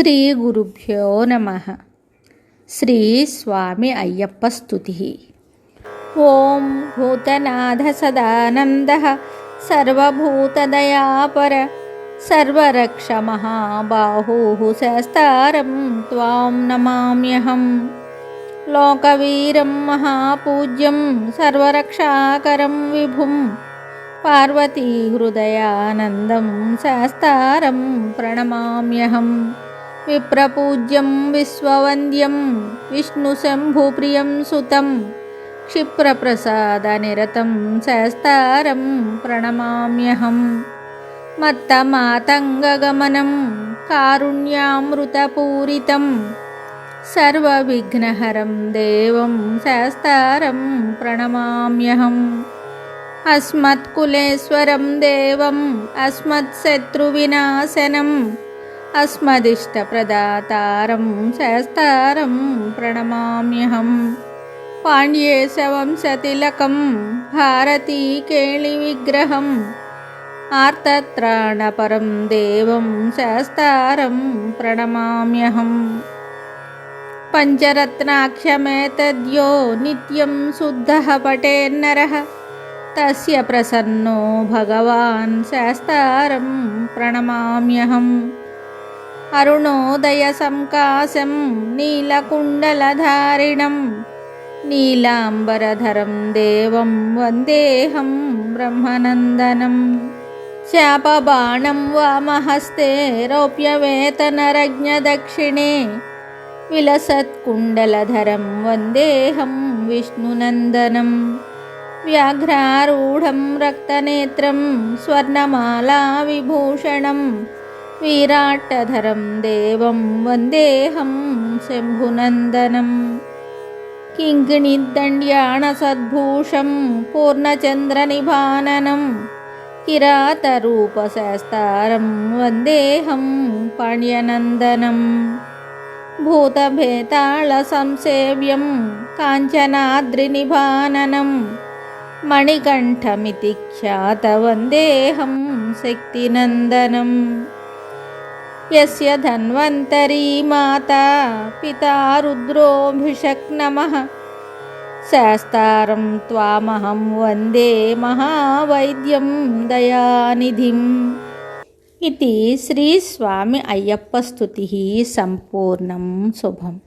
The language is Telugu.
శ్రీ గురుభ్యో నమః. శ్రీ స్వామి అయ్యప్ప స్తుతి. ఓం భూతనాథ సదానందః సర్వభూతదయాపర సర్వరక్ష మహాబాహుః శాస్తారం త్వాం నమామ్యహం. లోకవీరం మహాపూజ్యం సర్వరక్షాకరం విభుం పార్వతీహృదయానందం శాస్తారం ప్రణమామ్యహం. విప్రపూజ్యం విశ్వవంద్యం విష్ణుశంభుప్రియం సుతం క్షిప్రప్రసాదనిరతం శాస్తారం ప్రణమామ్యహం. మత్తమాతంగగమనం కారుణ్యామృతపూరితం సర్వవిఘ్నహరం దేవం శాస్తారం ప్రణమామ్యహం. అస్మత్కులేశ్వరం దేవం అస్మత్శత్రువినాశనం అస్మదిష్టప్రదాతారం శాస్తారం ప్రణమామ్యహం. పాండ్యేశవంశతిలకం భారతీకేళివిగ్రహం ఆర్తత్రాణపరం దేవం శాస్తారం ప్రణమామ్యహం. పంచరత్నాఖ్యమేతద్యో నిత్యం శుద్ధః పఠేన్నరః తస్య ప్రసన్నో భగవాన్ శాస్తారం ప్రణమామ్యహం. అరుణోదయ సంకాశం నీలకుండలధారిణం నీలాంబరధరం దేవం వందేహం బ్రహ్మనందనం. శాపబాణం వామహస్తే రౌప్యవేతనరజ్ఞదక్షిణే విలసత్కుండలధరం వందేహం విష్ణునందనం. వ్యాఘ్రారూఢం రక్తనేత్రం స్వర్ణమాలా విభూషణం వీరాట్టధరం దేవం వందేహం శంభునందనం. కింకిణిదండ్యాణసద్భూషం పూర్ణచంద్రనిభాననం కిరాతరూపశాస్తారం వందేహం పాణ్యనందనం. భూతభేతాళసంసేవ్యం కాంచనాద్రినిభాననం మణికంఠమితి ఖ్యాత వందేహం శక్తినందనం. యస్య ధన్వంతరీ మాతా పితా రుద్రోభిషక్ నమః శాస్తారం త్వామహం వందే మహావైద్యం దయానిధిం. ఇది శ్రీ స్వామి అయ్యప్ప స్తుతి సంపూర్ణం. శుభం.